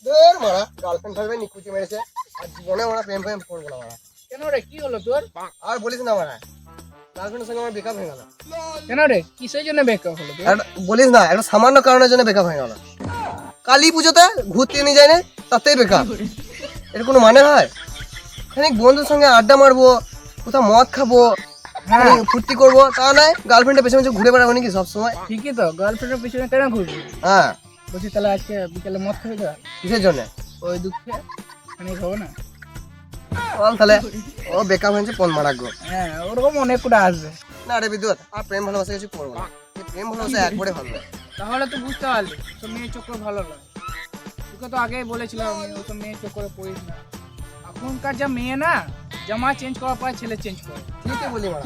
ধর মারা গার্লফ্রেন্ড ধরবে নিকুচি মেরেছে আর জীবনে ওরা প্রেম প্রেম করবো না মারা। কেন রে কি হলো তোর? আর বলিস না মারা, গার্লফ্রেন্ডের সঙ্গে আমার ব্রেকআপ হয়ে গেল। কেন রে কিসের জন্য ব্রেকআপ হলো তোর? আর বলিস না, একটা সামান্য কারণের জন্য ব্রেকআপ হয়ে গেল। কালী পুজোতে ঘুরতে নিয়ে যায় না, তাতেই ব্রেকআপ। এর কোনো মানে হয়? খানিক বন্ধুর সঙ্গে আড্ডা মারবো, কোথাও মদ খাবো, হ্যাঁ ফুর্তি করবো, তা নয় গার্লফ্রেন্ডের পেছনে পেছনে ঘুরে বেড়াবো নাকি সবসময়? ঠিকই তো, গার্লফ্রেন্ডের পিছনে কেন ঘুরবি? হ্যাঁ, বলছি তাহলে আজকে বিকেলে মদ খাবি তো? কিসের জন্য? ওই দুঃখে খানিক হবে না? বল তাহলে, ও ব্রেকআপ হয়েছে ফোন মারাগো। হ্যাঁ ওরকম অনেক করে আসবে। না রে বিদ্যুৎ, আর প্রেম ভালোবাসা কিছু করবো না। এই প্রেম ভালোবাসা একবারে ভালো না। তাহলে তো বুঝতে পারলি সব মেয়ের চক্কর ভালো নয়। তোকে তো আগেই বলেছিলাম আমি ওসব মেয়ের চক্করে পড়িস না। এখনকার যা মেয়ে না, জামা চেঞ্জ করার পর ছেলে চেঞ্জ করে। ঠিকই বলি মারা।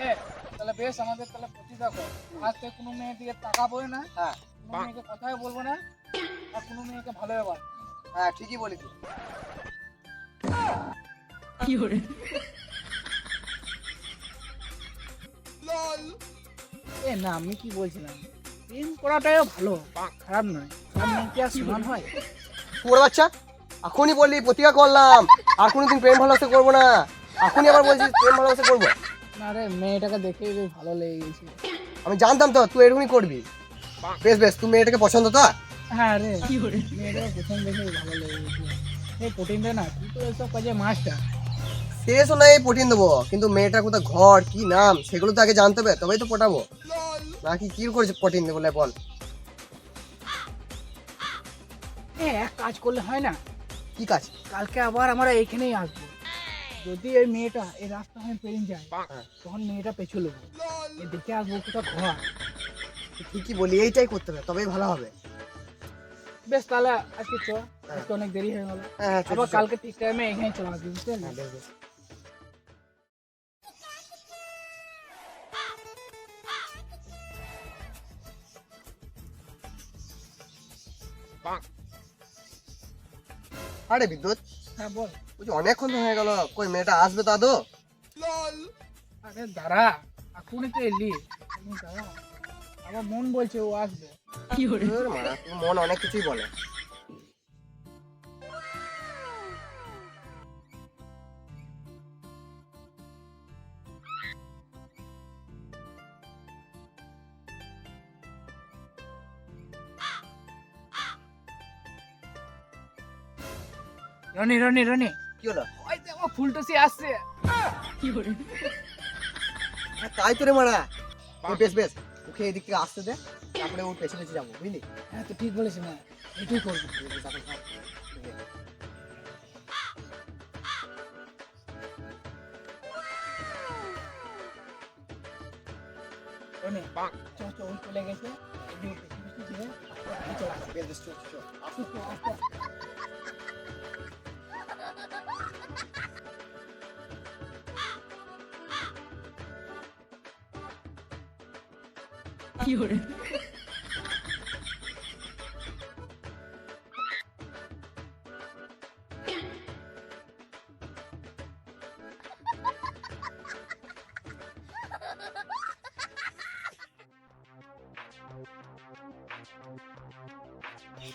এ, তাহলে বেশ আমাদের তাহলে প্রতিজ্ঞা কর, আজ থেকে কোনো মেয়ের দিকে তাকাবোই না, হ্যাঁ কোনো মেয়েকে কথাই বলবো না, আর কোনো মেয়েকে ভালোবাসবো না। হ্যাঁ, ঠিকই বলি তুই। এ না আমি কি বলছিলাম, প্রেম করাটাও ভালো, খারাপ নয়। সব মেয়ে কি আর সমান হয়? তোর বাচ্চা, এখনই বললি প্রতিজ্ঞা করলাম আর কোনোদিন প্রেম ভালোবাসা করবো না, এখনই আবার বলছিস প্রেম ভালোবাসা করবো? না রে, মেয়েটাকে দেখেই বেশ ভালো লেগে গেছে। আমি জানতাম তো তুই এরকমই করবি। বেশ বেশ, তুই মেয়েটাকে পছন্দ তো? হ্যাঁ রে, মেয়েটাকে প্রথম দেখেই ভালো লেগে গেছে। এই প্রোটিনটা না, তুই তো এসব কাজে মাস্টার। শেষও নাই প্রোটিন দেবো, কিন্তু মেয়েটার কোথাও ঘর কি নাম সেগুলো তো আগে জানতে হবে, তবেই তো পটাবো। নাকি কি করেছে প্রোটিন দেবো বল? এক কাজ করলে হয় না? কি কাজ? কালকে আবার আমরা এইখানেই আসবো। যদি এই মেয়েটা এই রাস্তা হয়ে পেরিয়ে যায়, হ্যাঁ, তখন মেয়েটা পেছু নেবো, দেখে আসবো কোথাও ঘর। ঠিকই বলি, এইটাই করতে হবে, তবেই ভালো হবে। বেশ তাহলে আজকে চ, আজকে অনেক দেরি হয়ে গেল। হ্যাঁ হ্যাঁ, চল, আবার চল। কালকে ঠিক টাইমে এখানে চলে আসবি, বুঝতে হ্যাঁ, পারলি? বেশ বেশ। আরে বিদ্যুৎ, হ্যাঁ বল। বলছি অনেকক্ষণ তো হয়ে গেল, কই মেয়েটা আসবে তো আদৌ? আরে দাঁড়া, এখনই তো এলি, এখন দাঁড়া। আমার মন বলছে ও আসবে। ধুর মারা, তোর মন অনেক কিছুই বলে। রনি রনি রনি, কি হলো? ওই যে আমার ফুলটুসি আসছে। হ্যাঁ, তাই তো রে মারা। এই বেশ বেশ, ওকে এদিক থেকে আসতে দে, তারপরে ওর পেছনে পেছনে যাবো, বুঝলি? হ্যাঁ তো ঠিক বলেছি না, এটাই করবো। বেশ, এখন থাক। রনি চ চ, ওই চলে গেছে, এদিকে বেশি বেশি ছিল, আস্তে চলে আসবে। বেশ বেশ, চল, চল। আস্তে চল, আস্তে।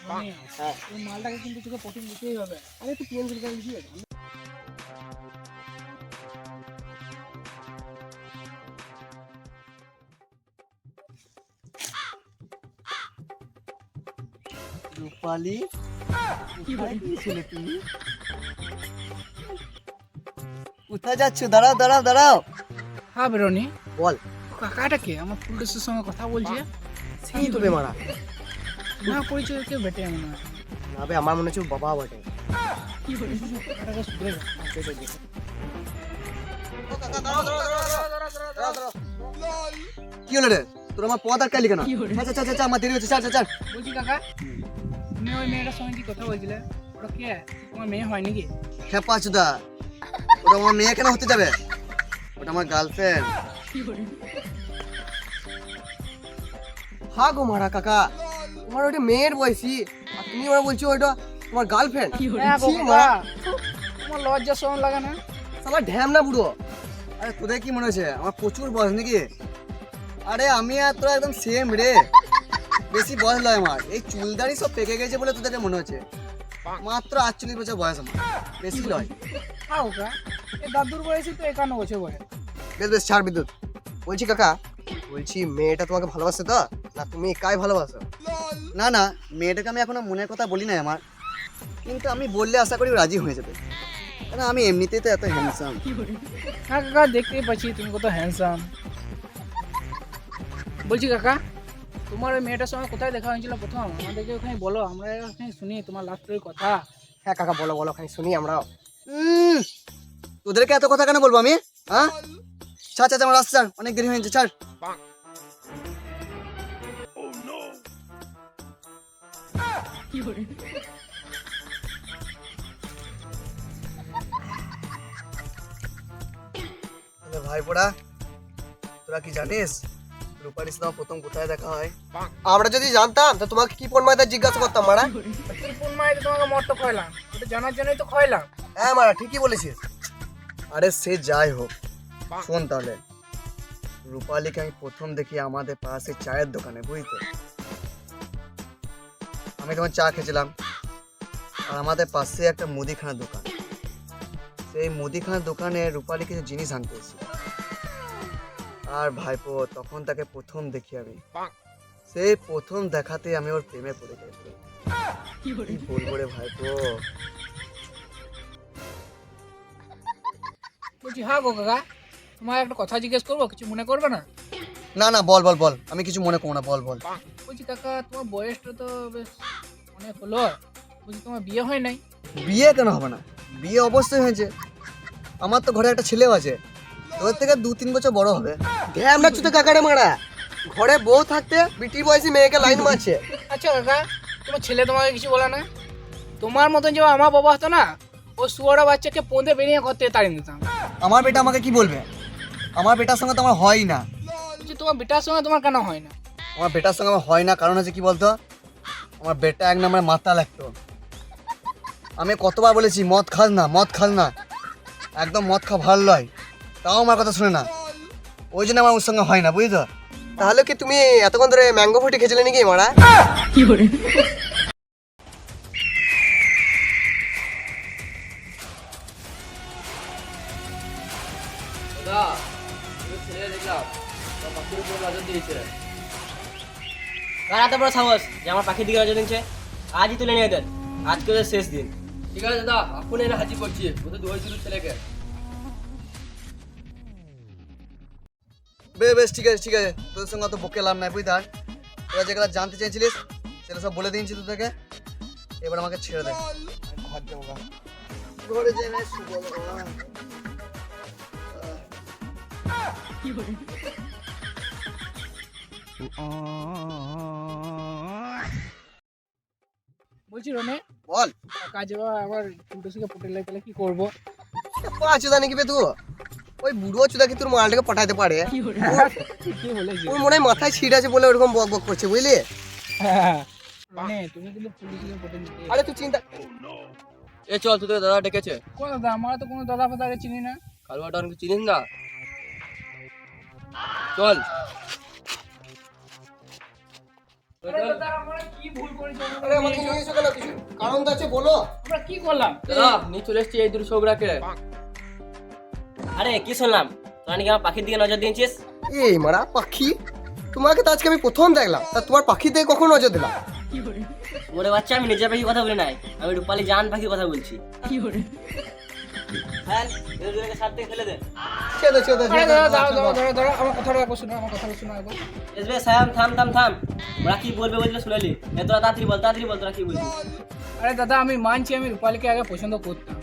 রনি, হ্যাঁ, এই মালটাকে কিন্তু তোকে প্রোটিন দিতেই হবে। আরে তুই টেনশন করিস না। রূপালি, কোথায় গিয়েছিলে তুমি? কোথায় যাচ্ছ? দাঁড়াও দাঁড়াও দাঁড়াও। হ্যাঁ রনি, বল। কাকাটা কে আমার ফুলটুসির সঙ্গে কথা বলছে? সেই তো বে মারা। না পরিচয় কেউ বেটে মনে হয়। আবে আমার মনে হচ্ছে ও বাবা বটে। কাকাটাকে শুধরে যা। কি হলো রে, তোর আমার পথ আর কালি কেন? আচ্ছা আচ্ছা আচ্ছা, আমার দেরি হচ্ছে, চল চল চল। বলছি কাকা, তুমি ওই মেয়েটার সঙ্গে কি কথা বলছিলে? ওটা কে, তোমার মেয়ে হয় নাকি? হ্যাঁ পাঁচুদা, ওটা আমার মেয়ে কেন হতে যাবে? ওটা আমার গার্লফ্রেন্ড। হ্যাঁ গো মারা কাকা, তোমার ওটা মেয়ের বয়সী আর তুমি ওরা বলছো ওইটা তোমার গার্লফ্রেন্ড? হ্যাঁ গো কাকা, তোমার লজ্জা শরম লাগে না? আমার ঢ্যাম না বুড়ো। আরে তোদের কি মনে হচ্ছে আমার প্রচুর বয়স নাকি? আরে আমি আর তোরা একদম সেম রে, বেশি বয়স নয় আমার, এই চুলদারি সব পেকে গেছে বলে তোদের মনে হচ্ছে। মাত্র 48 বছর বয়স আমার, বেশি নয়। হ্যাঁ ওকা, এই দাদুর বয়সে তো 51 বছর বয়স। বেশ বেশ ছাড় বিদ্যুৎ। বলছি কাকা, বলছি মেয়েটা তোমাকে ভালোবাসে তো, না তুমি একাই ভালোবাসো? না না, মেয়েটাকে আমি এখনো মনের কথা বলি নাই আমার, কিন্তু আমি বললে আশা করি ও রাজি হয়ে যাবে, কারণ আমি এমনিতেই তো এত হ্যান্ডসাম। হ্যাঁ কাকা, দেখতেই পাচ্ছি তুমি কত হ্যান্ডসাম। বলছি কাকা, তোমার ওই মেয়েটার সঙ্গে কোথায় দেখা হয়েছিল প্রথম? আমাদেরকে ওখানে বলো, আমরা ওখানে শুনি তোমার লাভ স্টোরির কথা। হ্যাঁ কাকা, বলো বলো, খাই শুনি আমরাও। তোদেরকে এত কথা কেন বলবো আমি? হ্যাঁ, ছাড় ছাড়, আমার আসছে, ছাড়, অনেক দেরি হয়েছে, ছাড়। আরে ভাইপোড়া, তোরা কি জানিস রূপালীর সাথে আমার প্রথম কোথায় দেখা হয়? আমরা যদি জানতাম তো তোমাকে কি কোন মাইতে জিজ্ঞাসা করতাম মারা। কোন মায়ের তোমাকে মরতে খয়লাম, ওটা জানার জন্যই তো খয়লাম। হ্যাঁ মারা, ঠিকই বলেছিস। আরে সে যাই হোক, শোন তাহলে। রূপালীকে আমি প্রথম দেখি আমাদের পাশে চায়ের দোকানে, বুঝতে। আমি তখন চা খেয়েছিলাম, আর আমাদের পাশে একটা মুদিখানার দোকান। সেই মুদিখানার দোকানে রূপালী কিছু জিনিস আনতে এসেছিল। আর ভাইপো, তখন তাকে প্রথম দেখি আমি, সেই প্রথম দেখাতে আমি ওর প্রেমে পড়ে গেছি। কি বলবো রে ভাইপো। বলছি হ্যাঁ গো কাকা, তোমার একটা কথা জিজ্ঞেস করবো, কিছু মনে করবে না? না না, বল বল বল, আমি কিছু মনে করবো না, বল বল। বলছি কাকা, তোমার বয়সটা তো বেশ অনেক হলো, বলছি তোমার বিয়ে হয় নাই? বিয়ে কেন হবে না? বিয়ে অবশ্যই হয়েছে। আমার তো ঘরে একটা ছেলেও আছে, তোর থেকে 2-3 বছর বড় হবে। ঢ্যাম না চুতে কাকারে মারা, ঘরে বউ থাকতে বিটির বয়সী মেয়েকে লাইন মারছে। আচ্ছা কাকা, তোমার ছেলে তোমাকে কিছু বলে না? তোমার মতন যে আমার বাবা হতো না, ও শুয়ারা বাচ্চাকে পোঁদে বেরিয়ে করতে তাড়িয়ে দিতাম। আমার বেটা আমাকে কি বলবে? আমার বেটার সঙ্গে তো আমার হয় না। বলছি তোমার বেটার সঙ্গে তোমার কেন হয় না? আমার বেটার সঙ্গে আমার হয় না, কারণ হচ্ছে কি বলতো, আমার বেটা এক নম্বরে মাথা লাগতো। আমি কতবার বলেছি মদ খাস না, মদ খাস না, একদম মদ খাওয়া ভালো নয়, তাও আমার কথা শুনে না। ওই জন্য আমার ওর সঙ্গে হয় না, বুঝলি তো। তাহলে কি তুমি এতক্ষণ ধরে ম্যাঙ্গো ফুটি খেয়েছিলে নাকি মারা? কার এত বড় সাহস যে আমার পাখির দিকে নজর দিচ্ছে? আজই তুলে নিয়ে দেন, আজকে ওদের শেষ দিন। ঠিক আছে দাদা, এখন এনে হাজির করছি ওদের ধরেছিল ছেলেকে। বেশ ঠিক আছে ঠিক আছে, তোদের সঙ্গে অত বকে লাভ নাই, বুঝলি। তোরা যেগুলো জানতে চেয়েছিলিস সেটা সব বলে দিয়েছি তোদেরকে, এবার আমাকে ছেড়ে দে। ঘর যাবো গা। ঘরে যাই না, শুবো না। বলছি রনে, বল। কাজে আবার ফুটো থেকে ফুটে লাগে, তাহলে কি করবো? চুদা নাকি বে তুই? ওই বুড়ো চুদা কি তোর মালটাকে পটাইতে পারে? কি বলেছি? ওর মনে হয় মাথায় ছিট আছে বলে ওরকম বক বক করছে, বুঝলি? রনে, তুমি কিন্তু পুলিশ থেকে ফুটে নিতে। আরে তুই চিন্তা। এ চল, তোদের দাদা ডেকেছে। কোন দাদা? আমরা তো কোনো দাদা ফাদাকে চিনি না। কালুয়াটা অনেক চিনিস না? চল। আরে দাদা, আমরা কি ভুল করেছি? আরে আমাকে নিয়ে এসো কেন? কিছু কারণ তো আছে, বলো। আমরা কি করলাম? দাদা নিয়ে চলে এসছি এই দুটো ছোকরাকে। আরে কি শুনলাম, তোরা নাকি আমার পাখির দিকে নজর দিয়েছিস? এই মারা পাখি, তোমাকে তো আজকে আমি প্রথম দেখলাম, তা তোমার পাখি থেকে কখন নজর দিলাম? ওরে বাচ্চা, আমি নিজের পাখির কথা বলি নাই, আমি রূপালী জান পাখির কথা বলছি। হ্যাঁ, এদের দুটোকে ছাদ থেকে ফেলে দে। ছেদে ছেদে আরে দাদা, দাঁড়াও দাঁড়াও দাঁড়াও দাঁড়াও, আমার কথাটা একবার শোনো, আমার কথাটা শোনো একবার। এসবে সায়াম, থাম থাম থাম, ওরা কি বলবে বললে শুনালি? এ তোরা তাড়াতাড়ি বল তোরা কি বলবি? আরে দাদা, আমি মানছি আমি রূপালীকে আগে পছন্দ করতাম,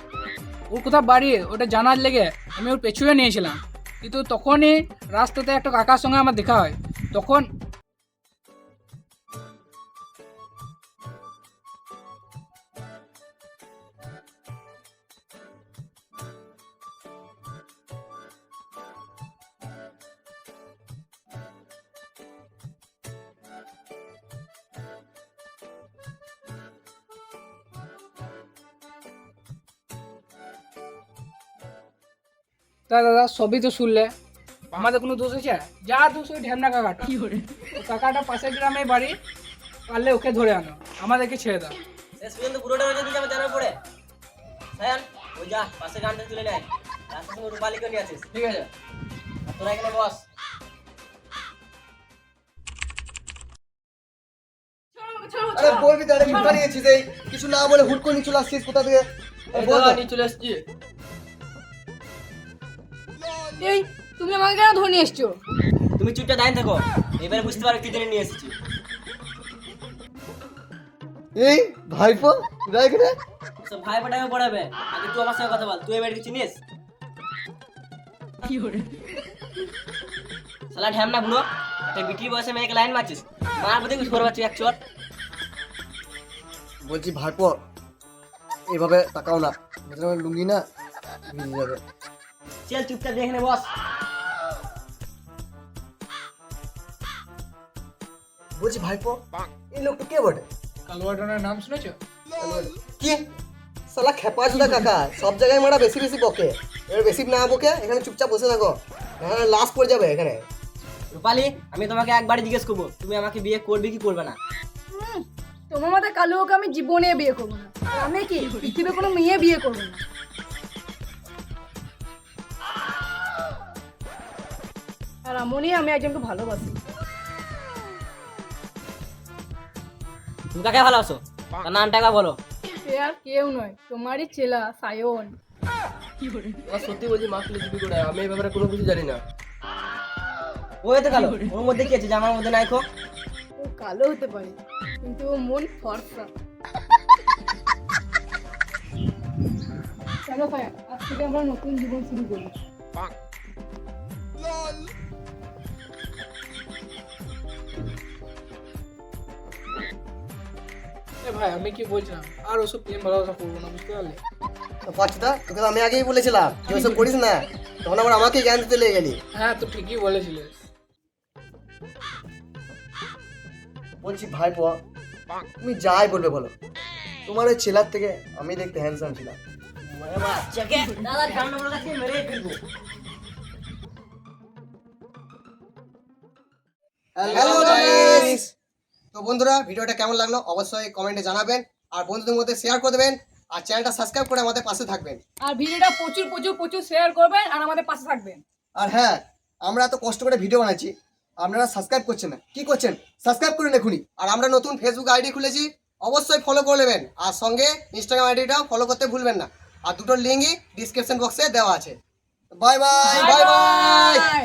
ওর কোথাও বাড়ি ওটা জানার লেগে আমি ওর পেছনে নিয়েছিলাম, কিন্তু তখনই রাস্তাতে একটা কাকার সঙ্গে আমার দেখা হয়, তখন তা দাদা সবই তো শুনলে, আমাদের কোনো দোষ আছে? যা দোষ ওই ঢ্যামনা কাকাটা। ও কাকাটা পাশের গ্রামে বাড়ি, পারলে ওকে ধরে আনো, আমাদেরকে ছেড়ে দাও। শেষ পর্যন্ত পুরোটা হয়ে যদি আমার জানার পরে সায়ান ওই যা পাশে গানটা তুলে নেয়, রাস্তার সঙ্গে রূপালীকে নিয়ে আসিস। ঠিক আছে। আর তোরা এখানে বস। আরে বলবি তাহলে মিথ্যা নিয়েছিস এই কিছু না বলে হুট করে নিয়ে চলে আসছিস কোথা থেকে এই বল দাদা তো। নিয়ে চলে এসছি। এই তুমি আমাকে কেন ধরে নিয়ে এসছো? তুমি চুপটা দাঁড়িয়ে থাকো, এবারে বুঝতে পারো কি জন্য নিয়ে এসেছি। এই ভাইপো তুই এখানে সব ভাই ফোটাকে পড়াবে, আগে তুই আমার সঙ্গে কথা বল। তুই এবার কিছু চিনিস? শালা ঢ্যামনা বুড়ো, একটা বিটির বয়সে মেয়েকে লাইন মারছিস, মার প্রতি কিছু করবার এক চোর। বলছি ভাইপো এইভাবে তাকাও না, বুঝলে আমার লুঙ্গি না ভিজে যাবে। চল চুপচাপ দিয়ে এখানে বস। বলছি ভাইপো এই লোকটা কে বটে? কালুয়াটানের নাম শুনেছো? কি শালা খেপা জুদা কাকা, সব জায়গায় মারা বেশি বেশি বকে, এবার বেশি না বকে এখানে চুপচাপ বসে থাকো, হ্যাঁ লাশ পড়ে যাবে এখানে। রূপালী, আমি তোমাকে একবারই জিজ্ঞেস করবো, তুমি আমাকে বিয়ে করবে কি করবে না? তোমার মতো কালুকে আমি জীবনে বিয়ে করবো না। আর আমি কি পৃথিবীর কোনো মেয়ে বিয়ে করবো না। আর এমনই আমি একজনকে ভালোবাসি। তুমি কাকে ভালোবাসো? তার নামটা একবার বলো। সে আর কেউ নয়, তোমারই চেলা সায়ন। আর সত্যি বলছি মা তুলে দিবি করে, আমি এই ব্যাপারে কোনো কিছু জানি না। ওই তো কালো, ওর মধ্যে কি আছে যে আমার মধ্যে নাই খো? ও কালো হতে পারে কিন্তু ও মন ফর্সা। চলো ভাই, আজ থেকে আমরা নতুন জীবন শুরু করি। এ ভাই আমি কি বলছিলাম, আর ওসব প্রেম ভালোবাসা করবো না, বুঝতে পারলে? পাঁচটা তোকে তো আমি আগেই বলেছিলাম যে ওসব করিস না, তখন আবার আমাকে জ্ঞান দিতে লেগে গেলি। হ্যাঁ তো ঠিকই বলেছিলে। বলছি ভাইপো তুমি যাই বলবে বলো, তোমার ওই ছেলার থেকে আমি দেখতে হ্যান্ডসাম ছিলাম। ওরে বাচ্চাকে দাদা ঢ্যামনা বলে কাছে মেরে ফেলবো। হ্যালো গাইস, তো বন্ধুরা ভিডিওটা কেমন লাগলো অবশ্যই কমেন্টে জানাবেন, আর বন্ধুদের মধ্যে শেয়ার করে দেবেন, আর চ্যানেলটা সাবস্ক্রাইব করে আমাদের পাশে থাকবেন। আর ভিডিওটা প্রচুর প্রচুর প্রচুর শেয়ার করবেন আর আমাদের পাশে থাকবেন। আর হ্যাঁ, আমরা এত কষ্ট করে ভিডিও বানাচ্ছি, আপনারা সাবস্ক্রাইব করছেন না, কি করছেন? সাবস্ক্রাইব করুন এখনই। আর আমরা নতুন ফেসবুক আইডি খুলেছি, অবশ্যই ফলো করে নেবেন, আর সঙ্গে ইনস্টাগ্রাম আইডিটাও ফলো করতে ভুলবেন না, আর দুটোর লিঙ্কই ডিসক্রিপশন বক্সে দেওয়া আছে। Bye bye bye bye.